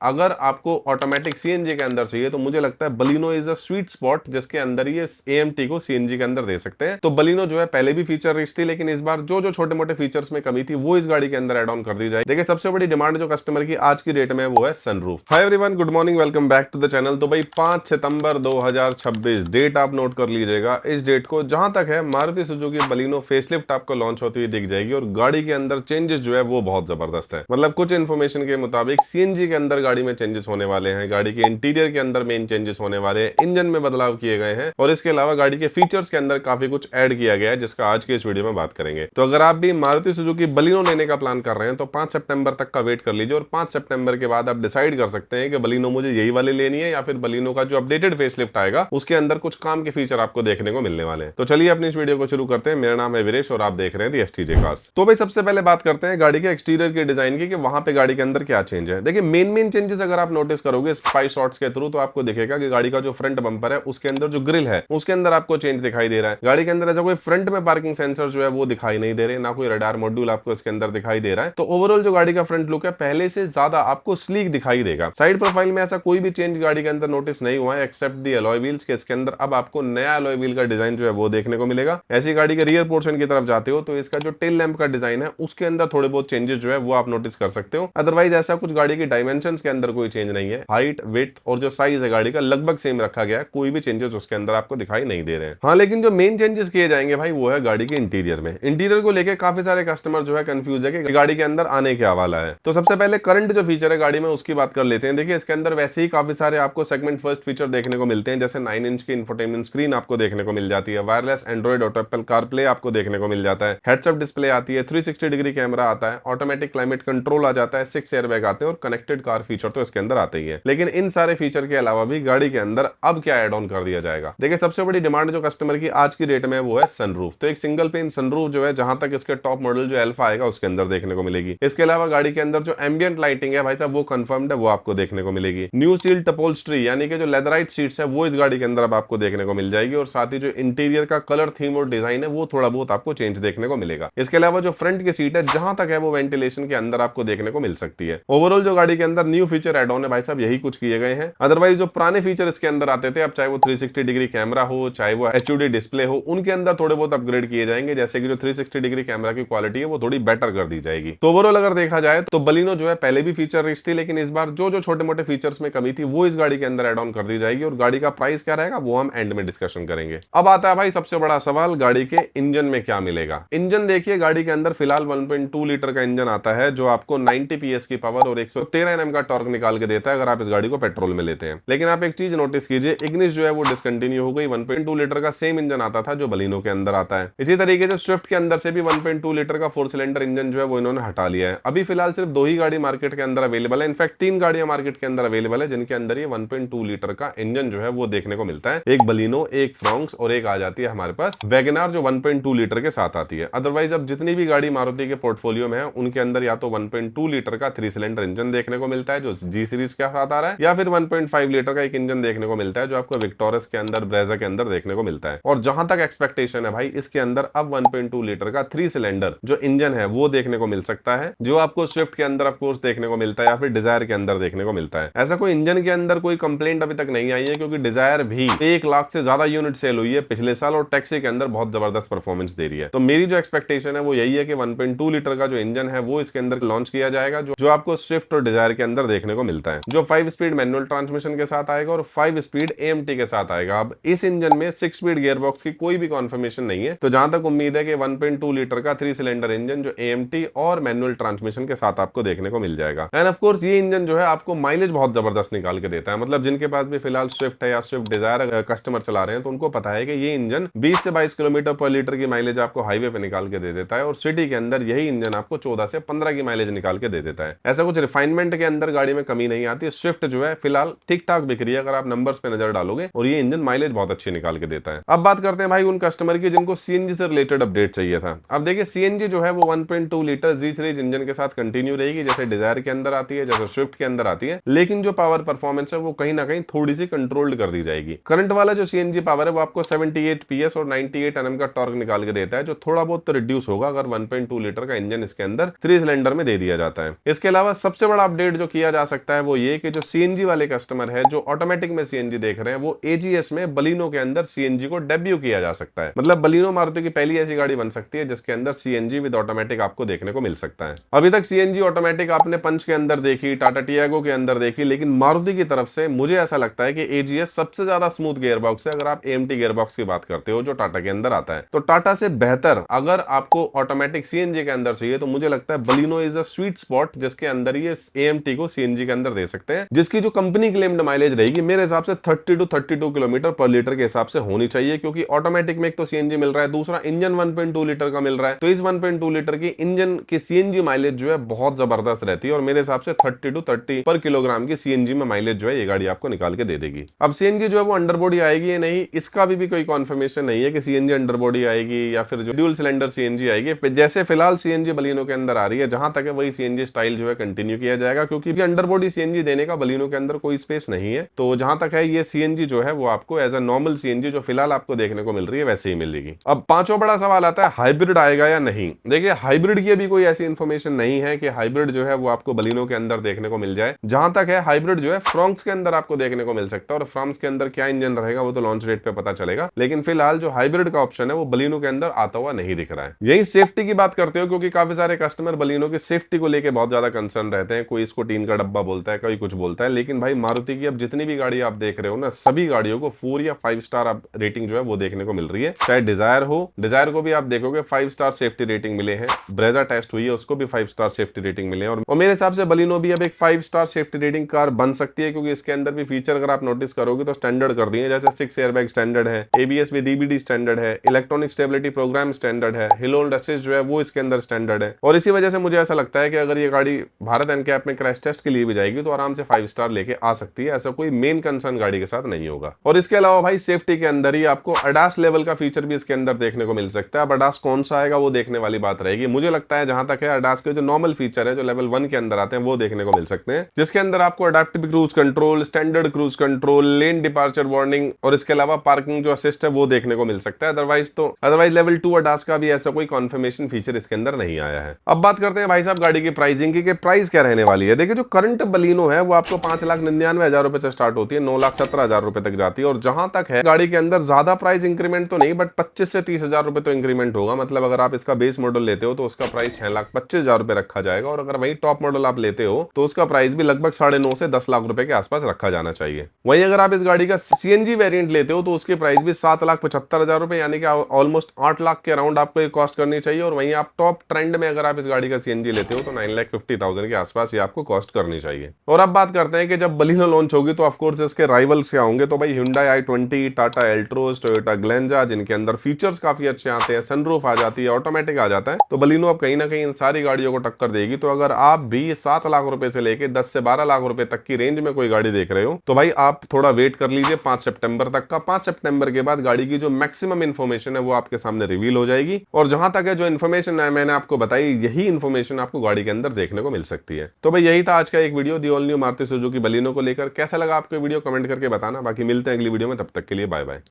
अगर आपको automatic CNG के अंदर चाहिए तो मुझे लगता है Baleno is a sweet spot जिसके अंदर ये एएमटी को सीएनजी के अंदर दे सकते हैं। तो बलिनो जो है पहले भी फीचर रिच थी, लेकिन इस बार जो जो छोटे मोटे फीचर्स में कमी थी वो इस गाड़ी के अंदर एड ऑन कर दी जाए। देखिए सबसे बड़ी डिमांड जो कस्टमर की आज की डेट में वो है sunroof. Hi everyone, good morning, welcome back to the channel. तो भाई 5 सितंबर 2026 डेट आप नोट कर लीजिएगा। इस डेट को जहां तक है मारुति सुजुकी बलिनो फेसलिफ्ट आपको लॉन्च होती हुई दिख जाएगी और गाड़ी के अंदर चेंजेस जो है वो बहुत जबरदस्त है। मतलब कुछ इन्फॉर्मेशन के मुताबिक सीएनजी के अंदर गाड़ी में चेंजेस होने वाले हैं, गाड़ी के इंटीरियर के अंदर मेन चेंजेस होने वाले हैं, इंजन में बदलाव किए गए हैं और इसके अलावा गाड़ी के फीचर्स के अंदर काफी कुछ ऐड किया गया है जिसका आज के इस वीडियो में बात करेंगे। तो अगर आप भी मारुति सुजुकी बलिनो लेने का प्लान कर रहे हैं तो 5 सितंबर तक का वेट कर लीजिए और 5 सितंबर के बाद आप डिसाइड कर सकते हैं कि बलिनो मुझे यही वाली लेनी है या फिर बलिनो का जो अपडेटेड फेसलिफ्ट आएगा उसके अंदर कुछ काम के फीचर आपको देखने को मिलने वाले हैं। तो चलिए अपनी इस वीडियो को शुरू करते हैं। मेरा नाम है वीरेश और आप देख रहे हैं दी एसटीजे कार्स। तो भाई सबसे पहले बात करते हैं गाड़ी के एक्सटीरियर के डिजाइन की कि वहां पे गाड़ी के अंदर क्या चेंज है। देखिए मेन चेंजेस अगर आप नोटिस करोगे स्पाई शॉट्स के थ्रू तो आपको दिखेगा कि गाड़ी का जो फ्रंट बम्पर है उसके अंदर जो ग्रिल है उसके अंदर आपको चेंज दिखाई दे रहा है। गाड़ी के अंदर ऐसा कोई फ्रंट में पार्किंग सेंसर जो है वो दिखाई नहीं दे रहे, ना कोई रडार मॉड्यूल आपको इसके अंदर दिखाई दे रहा है। तो ओवरऑल जो गाड़ी का फ्रंट लुक है पहले से ज्यादा आपको स्लीक दिखाई देगा। साइड प्रोफाइल में ऐसा कोई भी चेंज गाड़ी के अंदर नोटिस नहीं हुआ है एक्सेप्ट दी अलॉय व्हील्स के। इसके अंदर अब आपको नया अलॉय व्हील का डिजाइन जो है वो देखने को मिलेगा। ऐसी गाड़ी के रियर पोर्शन की तरफ जाते हो तो इसका जो टेल लैंप का डिजाइन है उसके अंदर थोड़े बहुत चेंजेस जो है वो आप नोटिस कर सकते हो। अदरवाइज ऐसा कुछ गाड़ी की डायमेंशंस के अंदर कोई चेंज नहीं है। हाइट, विड्थ और जो साइज है गाड़ी का लगभग सेम रखा गया है, कोई भी चेंजेस उसके अंदर आपको दिखाई नहीं दे रहे हैं। हाँ लेकिन जो मेन चेंजेस किए जाएंगे भाई वो है गाड़ी के इंटीरियर में। इंटीरियर को लेकर काफी सारे कस्टमर जो है कंफ्यूज है कि गाड़ी के अंदर आने क्या वाला है। तो सबसे पहले करंट जो फीचर है गाड़ी में उसकी बात कर लेते हैं। देखिए इसके अंदर वैसे ही काफी सारे आपको सेगमेंट फर्स्ट फीचर देखने को मिलते हैं, जैसे 9 इंच की इंफोटेनमेंट स्क्रीन आपको देखने को मिल जाती है, wireless Android auto Apple CarPlay आपको देखने को मिल जाता है, हेड्स अप डिस्प्ले आती है, 360 डिग्री कैमरा आता है, ऑटोमेटिक क्लाइमेट कंट्रोल आ जाता है, 6 एयरबैग आते हैं और कनेक्टेड कार फीचर तो इसके अंदर आते ही है। लेकिन इन सारे फीचर के अलावा भी गाड़ी के अंदर अब क्या एड ऑन कर दिया जाएगा। देखिए सबसे बड़ी डिमांड जो कस्टमर की आज की डेट में वो है सनरूफ। तो एक सिंगल पेन सनरूफ जो है जहां तक इसके टॉप मॉडल जो अल्फा आएगा उसके अंदर देखने को मिलेगी। इसके अलावा गाड़ी के अंदर जो एम्बियंट लाइटिंग है भाई साहब वो कंफर्म्ड है, वो आपको देखने को मिलेगी। न्यू सील टपोल्स्ट्री यानी कि जो लेदराइट सीट्स है वो इस गाड़ी के अंदर अब आपको देखने को मिल जाएगी और साथ ही जो इंटीरियर का कलर थीम और डिजाइन है वो थोड़ा बहुत आपको चेंज देखने को मिलेगा। इसके अलावा जो फ्रंट की सीट है जहां तक है वो वेंटिलेशन के अंदर आपको देखने को मिल सकती है। ओवरऑल जो गाड़ी के अंदर न्यू फीचर एड ऑन है भाई साहब यही कुछ किए गए हैं। अदरवाइज जो पुराने फीचर इसके अंदर आते थे, अब चाहे वो 360 डिग्री कैमरा हो चाहे वो एचयूडी डिस्प्ले हो, उनके अंदर थोड़े बहुत अपग्रेड किए जाएंगे। जैसे कि जो 360 डिग्री कैमरा की क्वालिटी है वो थोड़ी बेटर कर दी जाएगी। तो ओवरऑल अगर देखा जाए तो बलिनो जो है पहले भी फीचर रिच थी, लेकिन इस बार जो जो छोटे मोटे फीचर्स में कमी थी वो इस गाड़ी के अंदर एड ऑन कर दी जाएगी और गाड़ी का प्राइस क्या रहेगा वो हम एंड में डिस्कशन करेंगे। अब आता है भाई सबसे बड़ा सवाल, गाड़ी के इंजन में क्या मिलेगा। इंजन देखिए गाड़ी के अंदर फिलहाल 1.2 लीटर का इंजन आता है जो आपको 90 पीएस की पावर और 113 एनएम का टॉर्क निकाल के देता है अगर आप इस गाड़ी को पेट्रोल में लेते हैं। लेकिन आप एक चीज नोटिस कीजिए, इग्निस जो है वो डिसकंटिन्यू हो गई। 1.2 लीटर का सेम इंजन आता था जो बलिनो के अंदर आता है। इसी तरीके से स्विफ्ट के अंदर से भी 1.2 लीटर का 4 सिलेंडर इंजन जो है वो इन्होंने हटा लिया है। अभी फिलहाल सिर्फ 2 ही गाड़ी मार्केट के अंदर अवेलेबल है, इनफैक्ट 3 गाड़ियां मार्केट के अंदर अवेलेबल है जिनके अंदर ये 1.2 लीटर का इंजन जो है वो देखने को मिलता है। एक बलिनो, एक फ्रोंक्स और एक आ जाती है हमारे पास वैगनार जो 1.2 लीटर के साथ आती है। अदरवाइज अब जितनी भी गाड़ी मारुति के पोर्टफोलियो में है उनके अंदर या तो 1.2 लीटर का 3 सिलेंडर इंजन देखने को मिलता है जो जी सीरीज के साथ आ रहा है, या फिर 1.5 लीटर का एक इंजन देखने को मिलता है जो आपको विक्टोरस के अंदर, ब्रेजा के अंदर देखने को मिलता है। और जहां तक एक्सपेक्टेशन है भाई इसके अंदर अब 1.2 लीटर का 3 सिलेंडर जो इंजन है वो देखने को मिल सकता है, जो आपको स्विफ्ट के अंदर ऑफकोर्स देखने को मिलता है या फिर डिजायर के अंदर देखने को मिलता है। ऐसा कोई इंजन के अंदर कोई कंप्लेंट अभी तक नहीं आई है क्योंकि डिजायर भी 1 लाख से ज्यादा यूनिट सेल हुई है पिछले साल और टैक्सी के अंदर बहुत जबरदस्त परफॉर्मेंस दे रही है। तो मेरी जो एक्सपेक्टेशन है वो यही है कि 1.2 लीटर का जो इंजन है वो इसके अंदर लॉन्च किया जाएगा जो आपको स्विफ्ट और डिजायर के अंदर देखने को मिलता है, जो 5 स्पीड मैनुअल ट्रांसमिशन के साथ आएगा और 5 स्पीड एएमटी के साथ आएगा। अब इस इंजन में 6 स्पीड गियरबॉक्स की कोई भी कॉन्फर्मेशन नहीं है, तो जहां तक उम्मीद है कि 1.2 लीटर का 3 सिलेंडर इंजन जो एएमटी और मैनुअल ट्रांसमिशन के साथ आपको देखने को मिल जाएगा। एंड ऑफ कोर्स ये इंजन जो है आपको माइलेज बहुत जबरदस्त निकाल के देता है। मतलब जिनके पास भी फिलहाल स्विफ्ट है या स्विफ्ट डिजायर कस्टमर चला रहे हैं तो उनको पता है कि ये इंजन 20 से 22 किलोमीटर पर लीटर की माइलेज आपको हाईवे पे निकाल के दे देता है और सिटी के अंदर यही इंजन आपको 14 से 15 की माइलेज निकाल के दे देता है। ऐसा कुछ रिफाइनमेंट के अंदर गाड़ी में कमी नहीं आती। स्विफ्ट जो है फिलहाल ठीक ठाक बिक रही है अगर आप नंबर्स पे नजर डालोगे, और ये इंजन माइलेज बहुत अच्छी निकाल के देता है। अब बात करते हैं भाई उन कस्टमर की जिनको सीएनजी से रिलेटेड अपडेट चाहिए था। अब देखिए सीएनजी जो है वो 1.2 लीटर जी सीरीज इंजन के साथ कंटिन्यू रहेगी जैसे डिजायर के अंदर आती है, जैसे स्विफ्ट के अंदर आती है, लेकिन जो पावर परफॉर्मेंस है वो कहीं ना कहीं थोड़ी सी कंट्रोल्ड कर दी जाएगी। करंट वाला जो सीएनजी पावर है वो आपको 78 पीएस और 98 एनएम का टॉर्क निकाल के देता है, जो थोड़ा बहुत तो रिड्यूस होगा अगर 1.2 लीटर का इंजन इसके अंदर 3 सिलेंडर में दे दिया जाता है। इसके अलावा सबसे बड़ा अपडेट जो किया किया जा सकता है वो ये कि जो सीएनजी वाले कस्टमर है, जो ऑटोमेटिक में सीएनजी देख रहे हैं, वो एजीएस में बलिनो के अंदर सीएनजी को डेब्यू किया जा सकता है। मतलब बलिनो मारुति की पहली ऐसी गाड़ी बन सकती है जिसके अंदर सीएनजी विद ऑटोमेटिक आपको देखने को मिल सकता है। अभी तक सीएनजी ऑटोमेटिक आपने पंच के अंदर देखी, टाटा टियागो के अंदर देखी, लेकिन मारुति की तरफ से मुझे ऐसा लगता है कि एजीएस सबसे ज्यादा स्मूथ गियरबॉक्स है। अगर आप एएमटी गियरबॉक्स की बात करते हो जो टाटा के अंदर आता है, तो टाटा से बेहतर अगर आपको ऑटोमेटिक सीएनजी के अंदर चाहिए तो मुझे लगता है Baleno is a sweet spot, जिसके अंदर ये एएमटी को सीएनजी के अंदर दे सकते हैं, जिसकी जो कंपनी क्लेम्ड माइलेज रहेगी मेरे हिसाब से 30 टू 32 किलोमीटर पर लीटर के हिसाब से होनी चाहिए, क्योंकि ऑटोमेटिक में एक तो सीएनजी मिल रहा है, दूसरा इंजन 1.2 लीटर का मिल रहा है। तो इस 1.2 लीटर की इंजन की सीएनजी माइलेज जो है बहुत जबरदस्त रहती है, और मेरे हिसाब से 30 टू 30 पर किलोग्राम की सीएनजी में माइलेज जो है ये गाड़ी आपको निकाल के दे देगी। अब सीएनजी जो है वो अंडरबॉडी आएगी या नहीं, इसका भी कोई कॉन्फर्मेशन नहीं है कि सीएनजी अंडरबॉडी आएगी या फिर जो ड्यूल सिलेंडर सीएनजी आएगी। जैसे फिलहाल सीएनजी बलिनो के अंदर आ रही है, जहां तक है वही सीएनजी स्टाइल जो है कंटिन्यू किया जाएगा, क्योंकि अंडरबॉडी सीएनजी देने का बलिनो के अंदर कोई स्पेस नहीं है। तो जहां तक है ये सीएनजी जो है वो आपको एज अ नॉर्मल सीएनजी जो फिलहाल आपको देखने को मिल रही है वैसे ही मिलेगी। अब पांचों बड़ा सवाल आता है हाइब्रिड आएगा या नहीं। देखिए हाइब्रिड की अभी कोई ऐसी इंफॉर्मेशन नहीं है कि हाइब्रिड जो है वो आपको बलिनो के अंदर देखने को मिल जाए। जहां तक है हाइब्रिड जो है फ्रॉन्क्स के अंदर आपको देखने को मिल सकता है, और फ्रॉन्क्स के अंदर क्या इंजन रहेगा वो तो लॉन्च डेट पे पता चलेगा, लेकिन फिलहाल जो हाइब्रिड का ऑप्शन है वो बलिनो के अंदर आता हुआ नहीं दिख रहा है। यही सेफ्टी की बात करते हो, क्योंकि काफी सारे कस्टमर बलिनो की सेफ्टी को लेकर बहुत ज्यादा कंसर्न रहते हैं। कोई इसको टीन का डब्बा बोलता है, कोई कुछ बोलता है, लेकिन भाई मारुति की अब जितनी भी गाड़ी आप देख रहे हो ना, सभी गाड़ियों को 4 या 5 स्टार आप रेटिंग जो है वो देखने को मिल रही है। चाहे डिजायर हो, डिजायर को भी आप देखोगे 5 स्टार सेफ्टी रेटिंग मिले हैं। ब्रेजा टेस्ट हुई है, उसको भी 5 स्टार सेफ्टी रेटिंग मिले हैं, और मेरे हिसाब से बलिनो भी अब एक 5 स्टार सेफ्टी रेटिंग कार बन सकती है, क्योंकि इसके अंदर भी फीचर अगर आप नोटिस करोगे तो स्टैंडर्ड कर दिए, जैसे 6 एयरबैग स्टैंडर्ड है, एबीएस विद ईबीडी स्टैंडर्ड है, इलेक्ट्रॉनिक स्टेबिलिटी प्रोग्राम स्टैंडर्ड है, हिल होल्ड असिस्ट जो है वो इसके अंदर स्टैंडर्ड है। और इसी वजह से मुझे ऐसा लगता है कि अगर ये गाड़ी भारत एनकैप में क्रैश टेस्ट के लिए भी जाएगी तो आराम से 5 स्टार लेके आ सकती है। ऐसा कोई मेन कंसर्न गाड़ी के साथ नहीं होगा। और इसके अलावा भाई सेफ्टी के अंदर ही आपको अडास लेवल का फीचर भी इसके अंदर देखने को मिल सकता है। अब अडास कौन सा आएगा वो देखने वाली बात रहेगी। मुझे लगता है जहां तक है अडास के जो नॉर्मल फीचर है जो लेवल 1 के अंदर आते हैं वो देखने को मिल सकते हैं, जिसके अंदर आपको adaptive cruise control, standard cruise control, lane departure warning और इसके अलावा पार्किंग जो असिस्ट है वो देखने को मिल सकता है। अदरवाइज लेवल 2 अडास का भी ऐसा कोई कॉन्फर्मेशन फीचर इसके अंदर नहीं आया है। अब बात करते हैं भाई साहब गाड़ी की प्राइसिंग की, प्राइस क्या रहने वाली है। देखिए जो करंट बलिनो है वो आपको 5,99,000 रुपए से स्टार्ट होती है, 9,17,000 रुपए तक जाती है। और जहां तक है गाड़ी के अंदर ज्यादा प्राइस इंक्रीमेंट तो नहीं, बट 25 से 30,000 रुपए तो इंक्रीमेंट होगा। मतलब अगर आप इसका बेस मॉडल लेते हो तो उसका प्राइस 6,25,000 रुपए रखा जाएगा, और अगर वही टॉप मॉडल आप लेते हो तो उसका प्राइस भी लगभग 9.5 से 10 लाख रुपए के आसपास रखा जाना चाहिए। वहीं अगर आप इस गाड़ी का सीएनजी वेरिएंट लेते हो तो उसकी प्राइस भी 7,75,000 रुपए, यानी कि ऑलमोस्ट 8 लाख के अराउंड आपको ये कॉस्ट करनी चाहिए। और वहीं आप टॉप ट्रेंड में अगर आप इस गाड़ी का सीएनजी लेते हो तो 9,50,000 के आसपास ये आपको कॉस्ट करनी चाहिए। और अब बात करते हैं कि जब बलिनो लॉन्च होगी तो ऑफकोर्स इसके राइवल्स क्या होंगे। तो भाई Hyundai i20, Tata Altroz, Toyota Glanza, जिनके अंदर फीचर्स काफी अच्छे आते हैं, सनरूफ आ जाती है, ऑटोमेटिक आ जाता है, तो बलिनो अब कहीं ना कहीं इन सारी गाड़ियों को टक्कर देगी। तो अगर आप भी 7 लाख रुपए से लेके 10 से 12 लाख रुपए तक की रेंज में कोई गाड़ी देख रहे हो तो भाई आप थोड़ा वेट कर लीजिए 5 सितंबर तक का। 5 सितंबर के बाद गाड़ी की जो मैक्सिमम इन्फॉर्मेशन है वो आपके सामने रिवील हो जाएगी, और जहां तक है जो इन्फॉर्मेशन है मैंने आपको बताई, यही इन्फॉर्मेशन आपको गाड़ी के अंदर देखने को मिल सकती है। तो भाई यही था आज का एक video the all new Maruti Suzuki Baleno को लेकर। कैसा लगा आपको वीडियो कमेंट करके बताना। बाकी मिलते हैं अगली वीडियो में, तब तक के लिए बाय बाय।